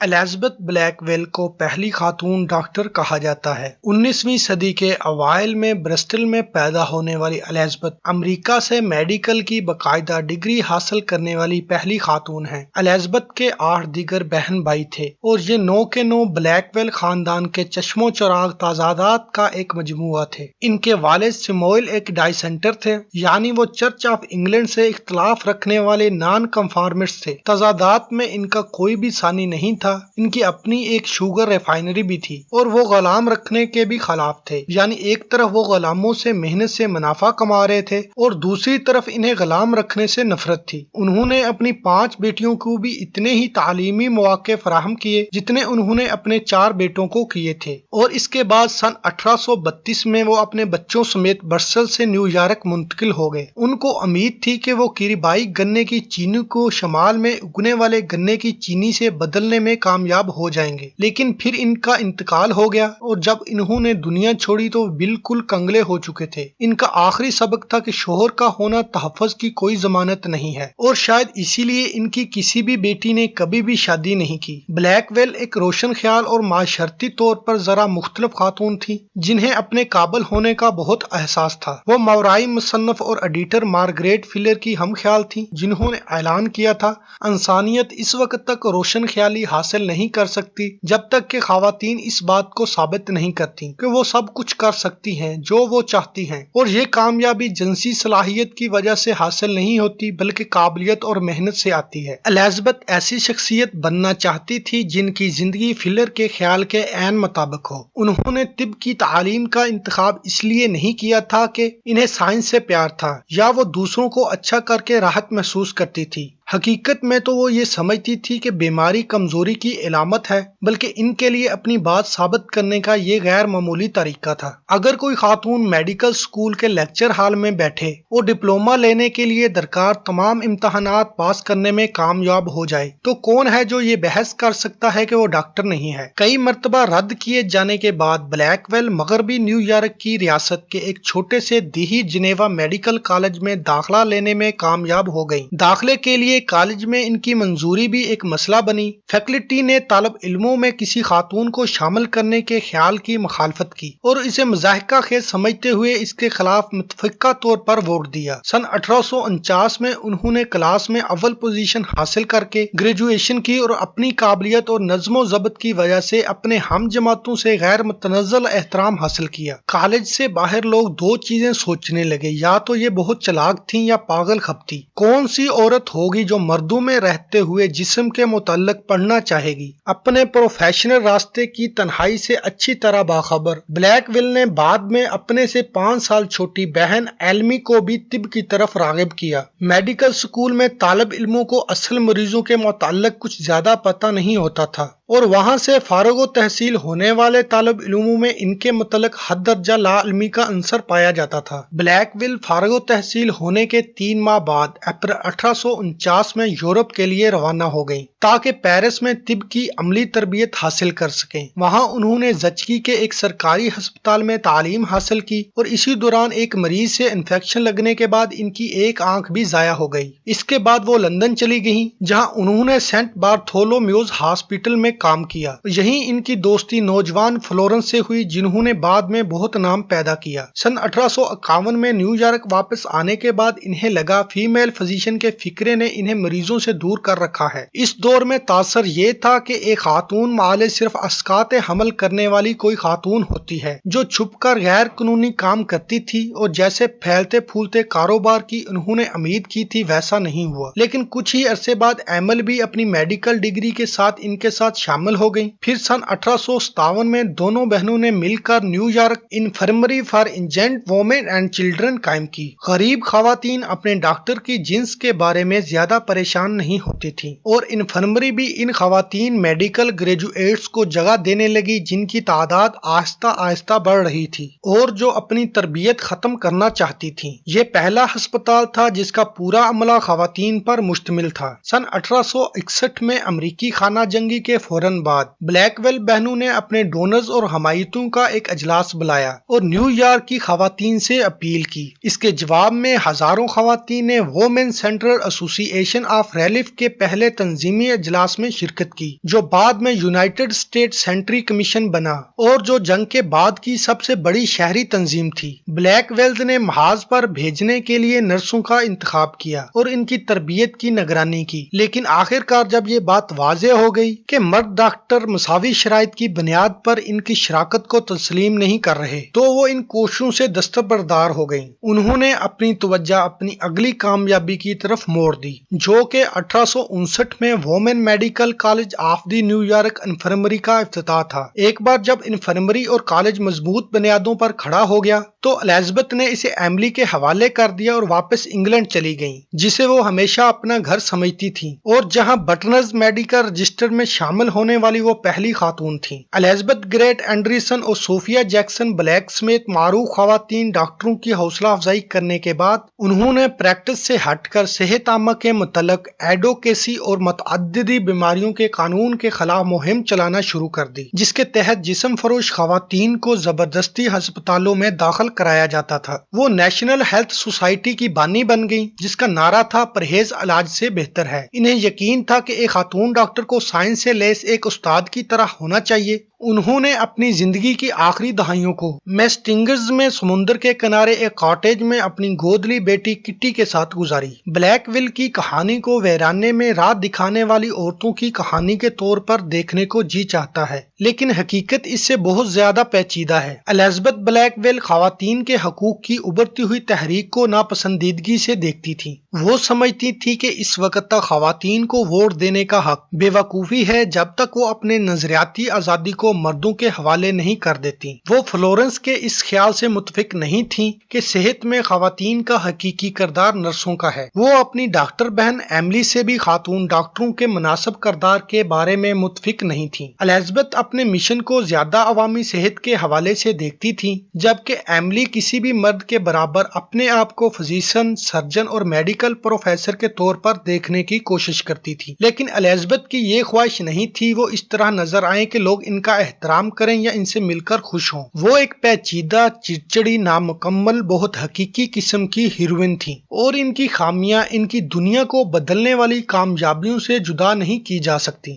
Elizabeth black well کو پہلی خاتون ڈاکٹر کہا جاتا ہے۔ 19ویں صدی کے اوائل میں برسٹل میں پیدا ہونے والی الزبتھ امریکہ سے میڈیکل کی باقاعدہ ڈگری حاصل کرنے والی پہلی خاتون ہیں۔ الزبتھ کے 8 دیگر بہن بھائی تھے اور یہ 9 کے 9 بلیک ویل خاندان کے چشم و چراغ تضادات کا ایک مجموعہ تھے۔ ان کے والد سیموئل ایک ڈائسینٹر تھے، یعنی وہ چرچ آف انگلینڈ سے اختلاف رکھنے والے نان کنفارمسٹ تھے۔ تضادات میں ان کا کوئی بھی ثانی نہیں تھا۔ ان کی اپنی ایک شوگر ریفائنری بھی تھی اور وہ غلام رکھنے کے بھی خلاف تھے، یعنی ایک طرف وہ غلاموں سے محنت سے منافع کما رہے تھے اور دوسری طرف انہیں غلام رکھنے سے نفرت تھی۔ انہوں نے اپنی 5 بیٹیوں کو بھی اتنے ہی تعلیمی مواقع فراہم کیے جتنے انہوں نے اپنے 4 بیٹوں کو کیے تھے، اور اس کے بعد سن 1832 میں وہ اپنے بچوں سمیت برسل سے نیو یارک منتقل ہو گئے۔ ان کو امید تھی کہ وہ کیریبائی گنے کی چینی کو شمال میں اگنے والے گنے کی چینی سے بدلنے میں کامیاب ہو جائیں گے، لیکن پھر ان کا انتقال ہو گیا اور جب انہوں نے دنیا چھوڑی تو بالکل کنگلے ہو چکے تھے۔ ان کا آخری سبق تھا کہ شوہر کا ہونا تحفظ کی کوئی ضمانت نہیں ہے، اور شاید اسی لیے ان کی کسی بھی بیٹی نے کبھی بھی شادی نہیں کی۔ بلیک ویل ایک روشن خیال اور معاشرتی طور پر ذرا مختلف خاتون تھی جنہیں اپنے قابل ہونے کا بہت احساس تھا۔ وہ مورائی مصنف اور ایڈیٹر مارگریٹ فلر کی ہم خیال تھی، جنہوں نے اعلان کیا تھا انسانیت اس وقت تک روشن خیالی حاصل نہیں کر سکتی جب تک کہ خواتین اس بات کو ثابت نہیں کرتی کہ وہ سب کچھ کر سکتی ہیں جو وہ چاہتی ہیں، اور یہ کامیابی جنسی صلاحیت کی وجہ سے حاصل نہیں ہوتی بلکہ قابلیت اور محنت سے آتی ہے۔ الزبتھ ایسی شخصیت بننا چاہتی تھی جن کی زندگی فلر کے خیال کے عین مطابق ہو۔ انہوں نے طب کی تعلیم کا انتخاب اس لیے نہیں کیا تھا کہ انہیں سائنس سے پیار تھا یا وہ دوسروں کو اچھا کر کے راحت محسوس کرتی تھی۔ حقیقت میں تو وہ یہ سمجھتی تھی کہ بیماری کمزوری کی علامت ہے، بلکہ ان کے لیے اپنی بات ثابت کرنے کا یہ غیر معمولی طریقہ تھا۔ اگر کوئی خاتون میڈیکل سکول کے لیکچر ہال میں بیٹھے اور ڈپلومہ لینے کے لیے درکار تمام امتحانات پاس کرنے میں کامیاب ہو جائے تو کون ہے جو یہ بحث کر سکتا ہے کہ وہ ڈاکٹر نہیں ہے؟ کئی مرتبہ رد کیے جانے کے بعد بلیک ویل مغربی نیو یارک کی ریاست کے ایک چھوٹے سے دیہی جنیوا میڈیکل کالج میں داخلہ لینے میں کامیاب ہو گئی۔ داخلے کے لیے کالج میں ان کی منظوری بھی ایک مسئلہ بنی۔ فیکلٹی نے طالب علموں میں کسی خاتون کو شامل کرنے کے خیال کی مخالفت کی اور اسے مضحکہ خیز سمجھتے ہوئے اس کے خلاف متفقہ طور پر ووٹ دیا۔ سن 1849 میں انہوں نے کلاس میں اول پوزیشن حاصل کر کے گریجویشن کی اور اپنی قابلیت اور نظم و ضبط کی وجہ سے اپنے ہم جماعتوں سے غیر متنزل احترام حاصل کیا۔ کالج سے باہر لوگ 2 چیزیں سوچنے لگے، یا تو یہ بہت چلاک تھیں یا پاگل خبتی۔ کون سی عورت ہوگی جو مردوں میں رہتے ہوئے جسم کے متعلق پڑھنا چاہے گی؟ اپنے پروفیشنل راستے کی تنہائی سے اچھی طرح باخبر، بلیک ویل نے بعد میں اپنے سے 5 سال چھوٹی بہن ایلمی کو بھی طب کی طرف راغب کیا۔ میڈیکل سکول میں طالب علموں کو اصل مریضوں کے متعلق کچھ زیادہ پتہ نہیں ہوتا تھا اور وہاں سے فارغ و تحصیل ہونے والے طالب علموں میں ان کے متعلق حد درجہ لا علمی کا عنصر پایا جاتا تھا۔ بلیک ویل فارغ و تحصیل ہونے کے 3 ماہ بعد اپریل 1849 میں یورپ کے لیے روانہ ہو گئیں تاکہ پیرس میں طب کی عملی تربیت حاصل کر سکیں۔ وہاں انہوں نے زچگی کے ایک سرکاری ہسپتال میں تعلیم حاصل کی اور اسی دوران ایک مریض سے انفیکشن لگنے کے بعد ان کی ایک آنکھ بھی ضائع ہو گئی۔ اس کے بعد وہ لندن چلی گئیں جہاں انہوں نے سینٹ بارتھولومیوز ہاسپٹل میں کام کیا۔ یہیں ان کی دوستی نوجوان فلورنس سے ہوئی جنہوں نے بعد میں بہت نام پیدا کیا۔ سن 1851 میں نیو یارک واپس آنے کے بعد انہیں لگا فیمیل فزیشین کے فکرے نے انہیں مریضوں سے دور کر رکھا ہے۔ اس دور میں تاثر یہ تھا کہ ایک خاتون معالج صرف اسقاط حمل کرنے والی کوئی خاتون ہوتی ہے جو چھپ کر غیر قانونی کام کرتی تھی، اور جیسے پھیلتے پھولتے کاروبار کی انہوں نے امید کی تھی ویسا نہیں ہوا۔ لیکن کچھ ہی عرصے بعد ایمل بھی اپنی میڈیکل ڈگری کے ساتھ ان کے ساتھ شامل ہو گئی۔ پھر سن 1857 میں دونوں بہنوں نے مل کر New York infirmary for indigent women and children قائم کی۔ غریب خواتین اپنے ڈاکٹر کی جنس کے بارے میں زیادہ پریشان نہیں ہوتی تھیں، اور انفرمری بھی ان خواتین میڈیکل گریجویٹس کو جگہ دینے لگی جن کی تعداد آہستہ آہستہ بڑھ رہی تھی اور جو اپنی تربیت ختم کرنا چاہتی تھیں۔ یہ پہلا ہسپتال تھا جس کا پورا عملہ خواتین پر مشتمل تھا۔ سن 1861 میں امریکی خانہ جنگی کے فوراً بعد بلیکویل بہنوں نے اپنے ڈونرز اور حمایتوں کا ایک اجلاس بلایا اور نیو یارک کی خواتین سے اپیل کی۔ اس کے جواب میں ہزاروں خواتین نے وومن سینٹرل ایسوسی ایشن آف ریلیف کے پہلے تنظیمی اجلاس میں شرکت کی، جو بعد میں یونائیٹڈ اسٹیٹ سینٹری کمیشن بنا اور جو جنگ کے بعد کی سب سے بڑی شہری تنظیم تھی۔ بلیکویلز نے محاذ پر بھیجنے کے لیے نرسوں کا انتخاب کیا اور ان کی تربیت کی نگرانی کی، لیکن آخر کار جب یہ بات واضح ہو گئی کہ مرد ڈاکٹر مساوی شرائط کی بنیاد پر ان کی شراکت کو تسلیم نہیں کر رہے تو وہ ان کوششوں سے دستبردار ہو گئیں۔ انہوں نے اپنی توجہ اپنی اگلی کامیابی کی طرف موڑ دی، جو کہ 1859 میں women medical college of the New York infirmary کا افتتاح تھا۔ ایک بار جب انفرمری اور کالج مضبوط بنیادوں پر کھڑا ہو گیا تو الزبتھ نے اسے ایملی کے حوالے کر دیا اور واپس انگلینڈ چلی گئیں، جسے وہ ہمیشہ اپنا گھر سمجھتی تھیں، اور جہاں بٹنرز میڈیکل رجسٹر میں شامل ہونے والی وہ پہلی خاتون تھیں۔ الزبتھ گریٹ اینڈرسن اور صوفیا جیکسن بلیک سمیت معروف خواتین ڈاکٹروں کی حوصلہ افزائی کرنے کے بعد انہوں نے پریکٹس سے ہٹ کر صحت عامہ کے متعلق ایڈوکیسی اور متعددی بیماریوں کے قانون کے خلاف مہم چلانا شروع کر دی، جس کے تحت جسم فروش خواتین کو زبردستی ہسپتالوں میں داخل کرایا جاتا تھا۔ وہ نیشنل ہیلتھ سوسائٹی کی بانی بن گئی، جس کا نعرہ تھا پرہیز علاج سے بہتر ہے۔ انہیں یقین تھا کہ ایک خاتون ڈاکٹر کو سائنس سے لیس ایک استاد کی طرح ہونا چاہیے۔ انہوں نے اپنی زندگی کی آخری دہائیوں کو میسٹنگز میں سمندر کے کنارے ایک کاٹیج میں اپنی گودلی بیٹی کٹی کے ساتھ گزاری۔ بلیکویل کی کہانی کو ویرانے میں راہ دکھانے والی عورتوں کی کہانی کے طور پر دیکھنے کو جی چاہتا ہے، لیکن حقیقت اس سے بہت زیادہ پیچیدہ ہے۔ الزبتھ بلیکویل خواتین کے حقوق کی ابھرتی ہوئی تحریک کو ناپسندیدگی سے دیکھتی تھی۔ وہ سمجھتی تھی کہ اس وقت تک خواتین کو ووٹ دینے کا حق بے وقوفی ہے جب تک وہ اپنے نظریاتی آزادی کو مردوں کے حوالے نہیں کر دیتی۔ وہ فلورنس کے اس خیال سے متفق نہیں تھیں کہ صحت میں خواتین کا حقیقی کردار نرسوں کا ہے۔ وہ اپنی ڈاکٹر بہن ایملی سے بھی خاتون ڈاکٹروں کے مناسب کردار کے بارے میں متفق نہیں تھیں۔ الزبتھ اپنے مشن کو زیادہ عوامی صحت کے حوالے سے دیکھتی تھی، جبکہ ایملی کسی بھی مرد کے برابر اپنے آپ کو فزیشین، سرجن اور میڈیکل پروفیسر کے طور پر دیکھنے کی کوشش کرتی تھی۔ لیکن الزبتھ کی یہ خواہش نہیں تھی وہ اس طرح نظر آئیں کہ لوگ ان کا احترام کریں یا ان سے مل کر خوش ہوں۔ وہ ایک پیچیدہ، چڑچڑی، نامکمل، بہت حقیقی قسم کی ہیروئن تھی، اور ان کی خامیاں ان کی دنیا کو بدلنے والی کامیابیوں سے جدا نہیں کی جا سکتی۔